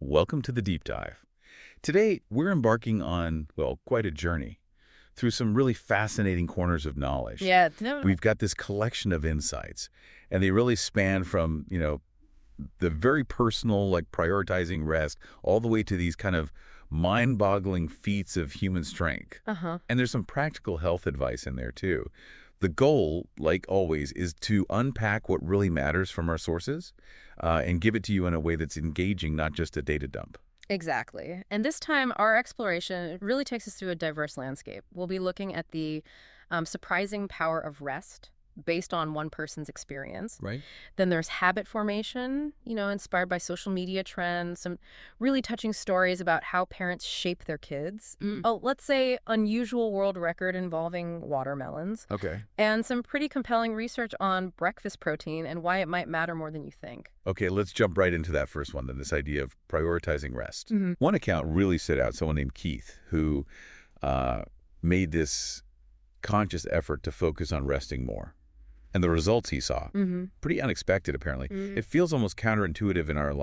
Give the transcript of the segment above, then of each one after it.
Welcome to the Deep Dive. Today, we're embarking on, well, quite a journey through some really fascinating corners of knowledge. Yeah, no, We've got this collection of insights, and they really span from, the very personal, like prioritizing rest, all the way to these kind of mind-boggling feats of human strength. uh-huh. And there's some practical health advice in there, too. The goal, like always, is to unpack what really matters from our sources and give it to you in a way that's engaging, not just a data dump. Exactly. And this time, our exploration really takes us through a diverse landscape. We'll be looking at the surprising power of rest based on one person's experience. Right. Then there's habit formation, inspired by social media trends, some really touching stories about how parents shape their kids. Oh, let's say unusual world record involving watermelons, Okay. and some pretty compelling research on breakfast protein and why it might matter more than you think. Okay, let's jump right into that first one, then, this idea of prioritizing rest. Mhm. One account really stood out, someone named Keith, who made this conscious effort to focus on resting more. And the results he saw, pretty unexpected, apparently. It feels almost counterintuitive in our,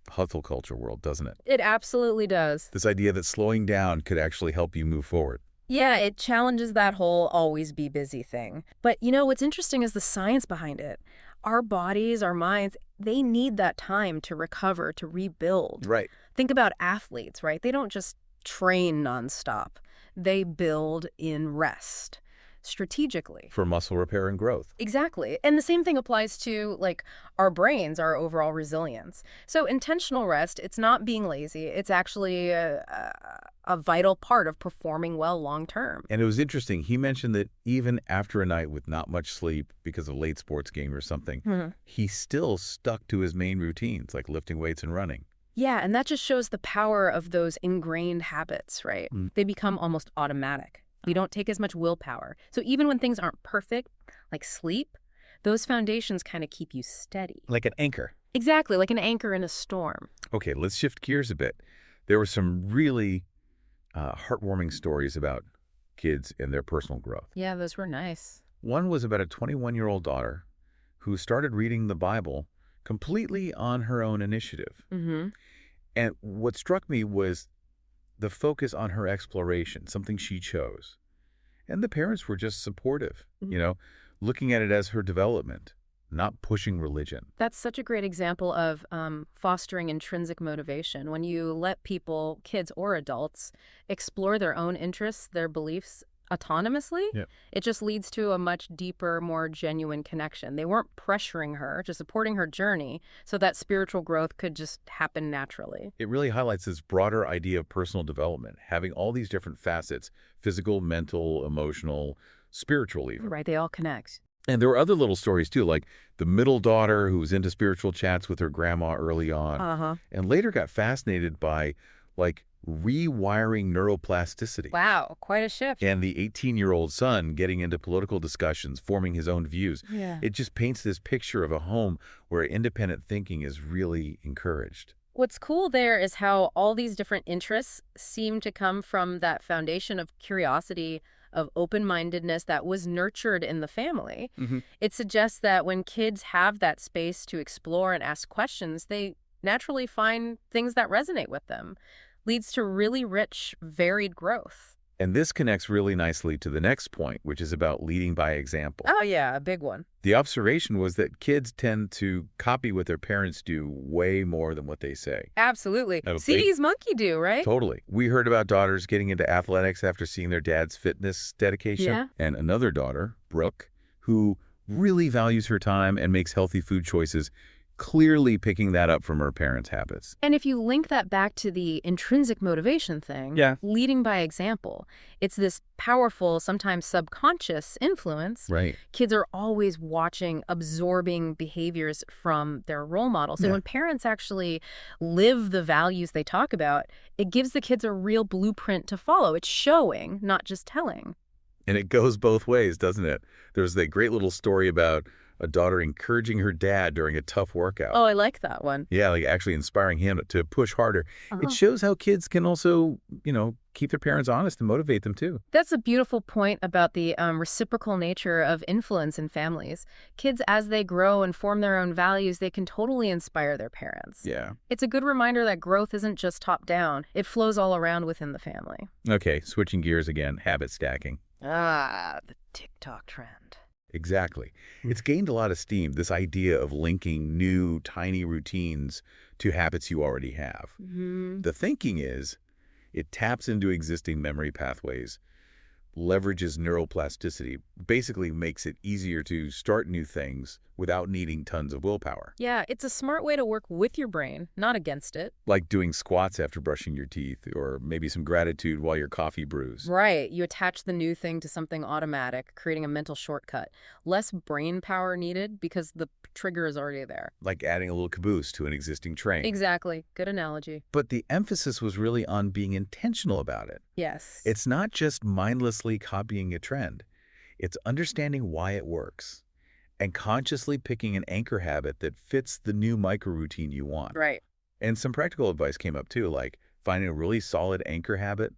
hustle culture world, doesn't it? It absolutely does. This idea that slowing down could actually help you move forward. Yeah, it challenges that whole always be busy thing. But what's interesting is the science behind it. Our bodies, our minds, they need that time to recover, to rebuild. Right. Think about athletes, right? They don't just train nonstop. They build in rest, strategically. For muscle repair and growth. Exactly. And the same thing applies to our brains, our overall resilience. So intentional rest, it's not being lazy. It's actually a vital part of performing well long term. And it was interesting. He mentioned that even after a night with not much sleep because of a late sports game or something, he still stuck to his main routines, like lifting weights and running. Yeah, and that just shows the power of those ingrained habits, right? They become almost automatic. You don't take as much willpower. So even when things aren't perfect, like sleep, those foundations kind of keep you steady. Like an anchor. Exactly, like an anchor in a storm. Okay, let's shift gears a bit. There were some really heartwarming stories about kids and their personal growth. Yeah, those were nice. One was about a 21-year-old daughter who started reading the Bible completely on her own initiative. And what struck me was the focus on her exploration, something she chose. And the parents were just supportive, looking at it as her development, not pushing religion. That's such a great example of fostering intrinsic motivation. When you let people, kids or adults, explore their own interests, their beliefs autonomously, Yep. it just leads to a much deeper, more genuine connection. They weren't pressuring her, just supporting her journey so that spiritual growth could just happen naturally. It really highlights this broader idea of personal development, having all these different facets, physical, mental, emotional, spiritual even. Right, they all connect. And there were other little stories too, like the middle daughter who was into spiritual chats with her grandma early on, and later got fascinated by rewiring neuroplasticity. Wow, quite a shift. And the 18-year-old son getting into political discussions, forming his own views. Yeah. It just paints this picture of a home where independent thinking is really encouraged. What's cool there is how all these different interests seem to come from that foundation of curiosity, of open-mindedness that was nurtured in the family. It suggests that when kids have that space to explore and ask questions, they naturally find things that resonate with them. Leads to really rich, varied growth. And this connects really nicely to the next point, which is about leading by example. Oh, yeah, a big one. The observation was that kids tend to copy what their parents do way more than what they say. Absolutely. Okay. See's monkey do, right? Totally. We heard about daughters getting into athletics after seeing their dad's fitness dedication. Yeah. And another daughter, Brooke, who really values her time and makes healthy food choices, clearly picking that up from her parents' habits. And if you link that back to the intrinsic motivation thing, leading by example, it's this powerful, sometimes subconscious influence. Right. Kids are always watching, absorbing behaviors from their role models. So when parents actually live the values they talk about, it gives the kids a real blueprint to follow. It's showing, not just telling. And it goes both ways, doesn't it? There's that great little story about a daughter encouraging her dad during a tough workout. Oh, I like that one. Yeah, actually inspiring him to push harder. It shows how kids can also, keep their parents honest and motivate them too. That's a beautiful point about the reciprocal nature of influence in families. Kids, as they grow and form their own values, they can totally inspire their parents. Yeah. It's a good reminder that growth isn't just top-down. It flows all around within the family. Okay, switching gears again, habit stacking. Ah, the TikTok trend. Exactly. It's gained a lot of steam, this idea of linking new, tiny routines to habits you already have. The thinking is it taps into existing memory pathways, leverages neuroplasticity, basically makes it easier to start new things without needing tons of willpower. Yeah, it's a smart way to work with your brain, not against it. Like doing squats after brushing your teeth, or maybe some gratitude while your coffee brews. Right. You attach the new thing to something automatic, creating a mental shortcut. Less brain power needed because the trigger is already there. Like adding a little caboose to an existing train. Exactly. Good analogy. But the emphasis was really on being intentional about it. Yes. It's not just mindlessly copying a trend. It's understanding why it works and consciously picking an anchor habit that fits the new micro-routine you want. Right. And some practical advice came up too, like finding a really solid anchor habit,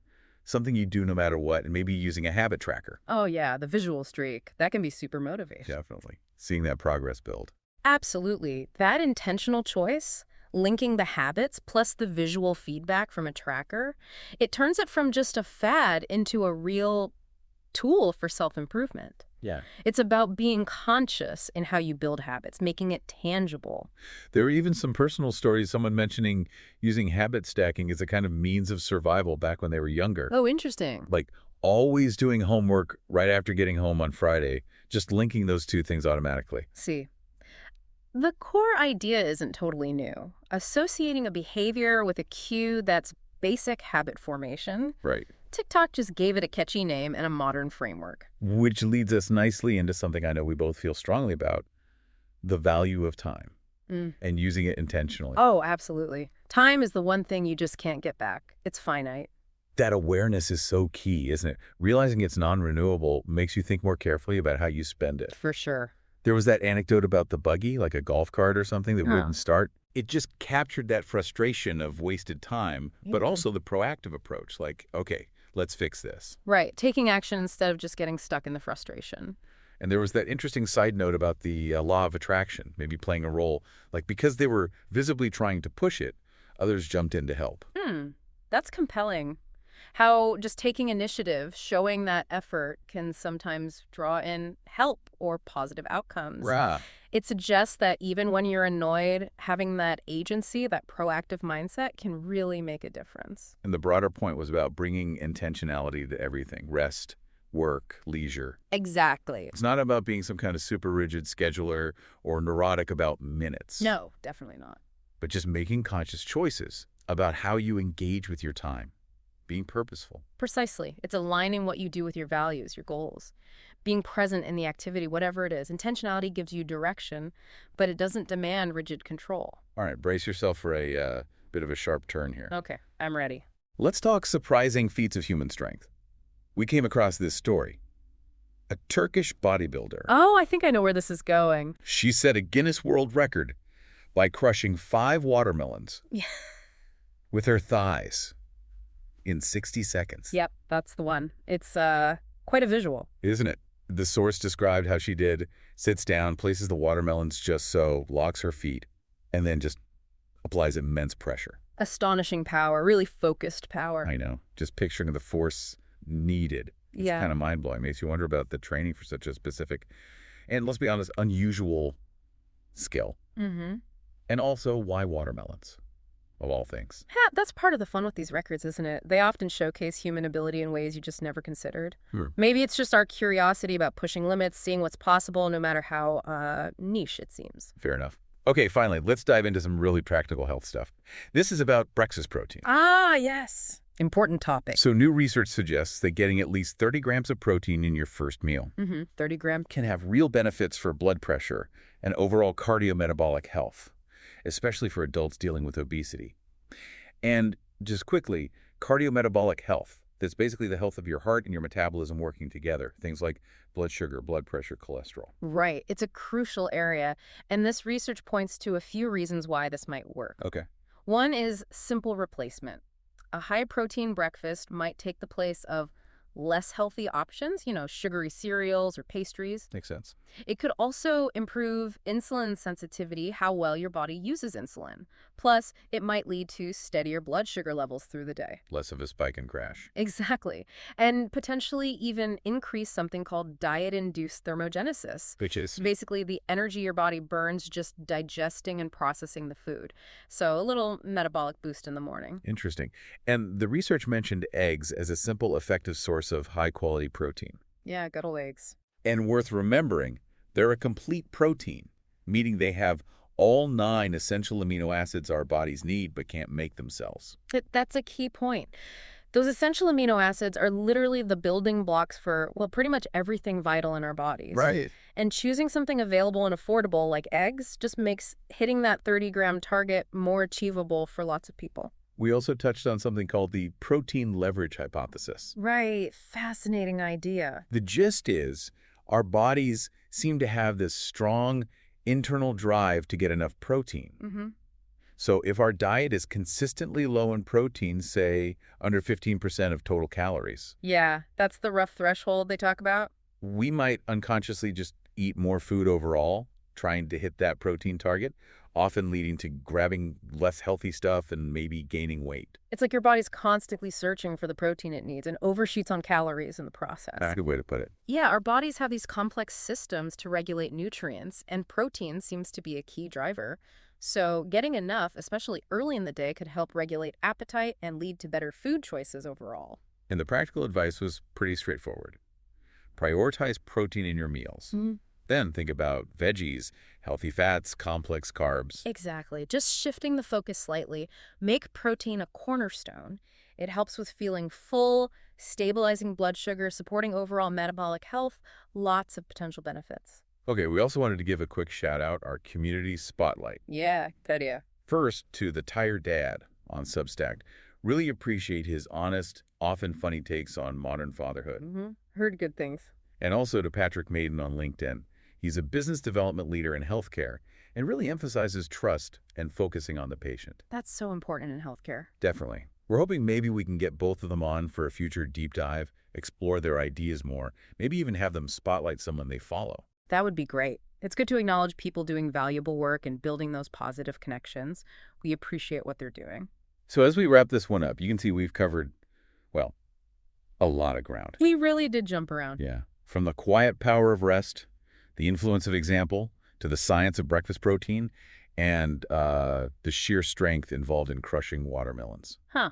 something you do no matter what, and maybe using a habit tracker. Oh, yeah, the visual streak. That can be super motivating. Definitely. Seeing that progress build. Absolutely. That intentional choice, linking the habits plus the visual feedback from a tracker, it turns it from just a fad into a real tool for self-improvement. Yeah. It's about being conscious in how you build habits, making it tangible. There were even some personal stories, someone mentioning using habit stacking as a kind of means of survival back when they were younger. Oh, interesting. Like always doing homework right after getting home on Friday, just linking those two things automatically. See, the core idea isn't totally new. Associating a behavior with a cue that's basic habit formation. Right. TikTok just gave it a catchy name and a modern framework. Which leads us nicely into something I know we both feel strongly about, the value of time and using it intentionally. Oh, absolutely. Time is the one thing you just can't get back. It's finite. That awareness is so key, isn't it? Realizing it's non-renewable makes you think more carefully about how you spend it. For sure. There was that anecdote about the buggy, like a golf cart or something that wouldn't start. It just captured that frustration of wasted time, but also the proactive approach, like, okay, let's fix this. Right. Taking action instead of just getting stuck in the frustration. And there was that interesting side note about the law of attraction, maybe playing a role. Like, because they were visibly trying to push it, others jumped in to help. That's compelling. How just taking initiative, showing that effort can sometimes draw in help or positive outcomes. Rah. It suggests that even when you're annoyed, having that agency, that proactive mindset can really make a difference. And the broader point was about bringing intentionality to everything. Rest, work, leisure. Exactly. It's not about being some kind of super rigid scheduler or neurotic about minutes. No, definitely not. But just making conscious choices about how you engage with your time. Being purposeful. Precisely. It's aligning what you do with your values, your goals. Being present in the activity, whatever it is. Intentionality gives you direction, but it doesn't demand rigid control. All right, brace yourself for a bit of a sharp turn here. Okay, I'm ready. Let's talk surprising feats of human strength. We came across this story. A Turkish bodybuilder. Oh, I think I know where this is going. She set a Guinness World Record by crushing 5 watermelons with her thighs in 60 seconds. Yep, that's the one. It's quite a visual. Isn't it? The source described how she sits down, places the watermelons just so, locks her feet, and then just applies immense pressure. Astonishing power, really focused power. I know. Just picturing the force needed. It's kind of mind-blowing. Makes you wonder about the training for such a specific, and let's be honest, unusual skill. And also, why watermelons? Of all things. Yeah, that's part of the fun with these records, isn't it? They often showcase human ability in ways you just never considered. Maybe it's just our curiosity about pushing limits, seeing what's possible, no matter how niche it seems. Fair enough. Okay, finally, let's dive into some really practical health stuff. This is about breakfast protein. Ah, yes. Important topic. So new research suggests that getting at least 30 grams of protein in your first meal 30 grams. can have real benefits for blood pressure and overall cardiometabolic health, especially for adults dealing with obesity. And just quickly, cardiometabolic health, that's basically the health of your heart and your metabolism working together. Things like blood sugar, blood pressure, cholesterol. Right. It's a crucial area, and this research points to a few reasons why this might work. Okay. One is simple replacement. A high-protein breakfast might take the place of less healthy options, sugary cereals or pastries. Makes sense. It could also improve insulin sensitivity, how well your body uses insulin. Plus, it might lead to steadier blood sugar levels through the day. Less of a spike and crash. Exactly. And potentially even increase something called diet-induced thermogenesis. Which is? Basically, the energy your body burns just digesting and processing the food. So a little metabolic boost in the morning. Interesting. And the research mentioned eggs as a simple, effective source of high-quality protein. Yeah, good old eggs. And worth remembering, they're a complete protein, meaning they have all 9 essential amino acids our bodies need but can't make themselves. That's a key point. Those essential amino acids are literally the building blocks for, well, pretty much everything vital in our bodies. Right. And choosing something available and affordable like eggs just makes hitting that 30-gram target more achievable for lots of people. We also touched on something called the protein leverage hypothesis. Right. Fascinating idea. The gist is our bodies seem to have this strong internal drive to get enough protein. Mm-hmm. So if our diet is consistently low in protein, say under 15% of total calories, Yeah, that's the rough threshold they talk about. we might unconsciously just eat more food overall, trying to hit that protein target, often leading to grabbing less healthy stuff and maybe gaining weight. It's like your body's constantly searching for the protein it needs and overshoots on calories in the process. That's a good way to put it. Yeah, our bodies have these complex systems to regulate nutrients, and protein seems to be a key driver. So getting enough, especially early in the day, could help regulate appetite and lead to better food choices overall. And the practical advice was pretty straightforward. Prioritize protein in your meals. Mm. Then think about veggies, healthy fats, complex carbs. Exactly. Just shifting the focus slightly. Make protein a cornerstone. It helps with feeling full, stabilizing blood sugar, supporting overall metabolic health, lots of potential benefits. Okay, we also wanted to give a quick shout out our community spotlight. Yeah, good idea. First, to the Tired Dad on Substack. Really appreciate his honest, often funny takes on modern fatherhood. Mm-hmm. Heard good things. And also to Patrick Maiden on LinkedIn. He's a business development leader in healthcare and really emphasizes trust and focusing on the patient. That's so important in healthcare. Definitely. We're hoping maybe we can get both of them on for a future deep dive, explore their ideas more, maybe even have them spotlight someone they follow. That would be great. It's good to acknowledge people doing valuable work and building those positive connections. We appreciate what they're doing. So as we wrap this one up, you can see we've covered, well, a lot of ground. We really did jump around. Yeah. From the quiet power of rest, the influence of example, to the science of breakfast protein, and the sheer strength involved in crushing watermelons. Huh.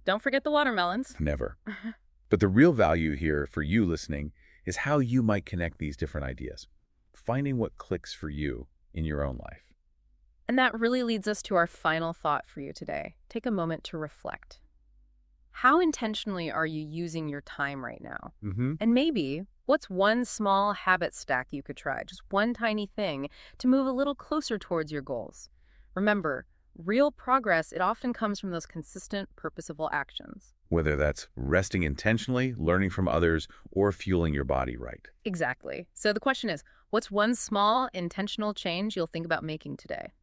Don't forget the watermelons. Never. But the real value here for you listening is how you might connect these different ideas, finding what clicks for you in your own life. And that really leads us to our final thought for you today. Take a moment to reflect. How intentionally are you using your time right now? And maybe, what's one small habit stack you could try, just one tiny thing, to move a little closer towards your goals? Remember, real progress, it often comes from those consistent, purposeful actions. Whether that's resting intentionally, learning from others, or fueling your body right. Exactly. So the question is, what's one small, intentional change you'll think about making today?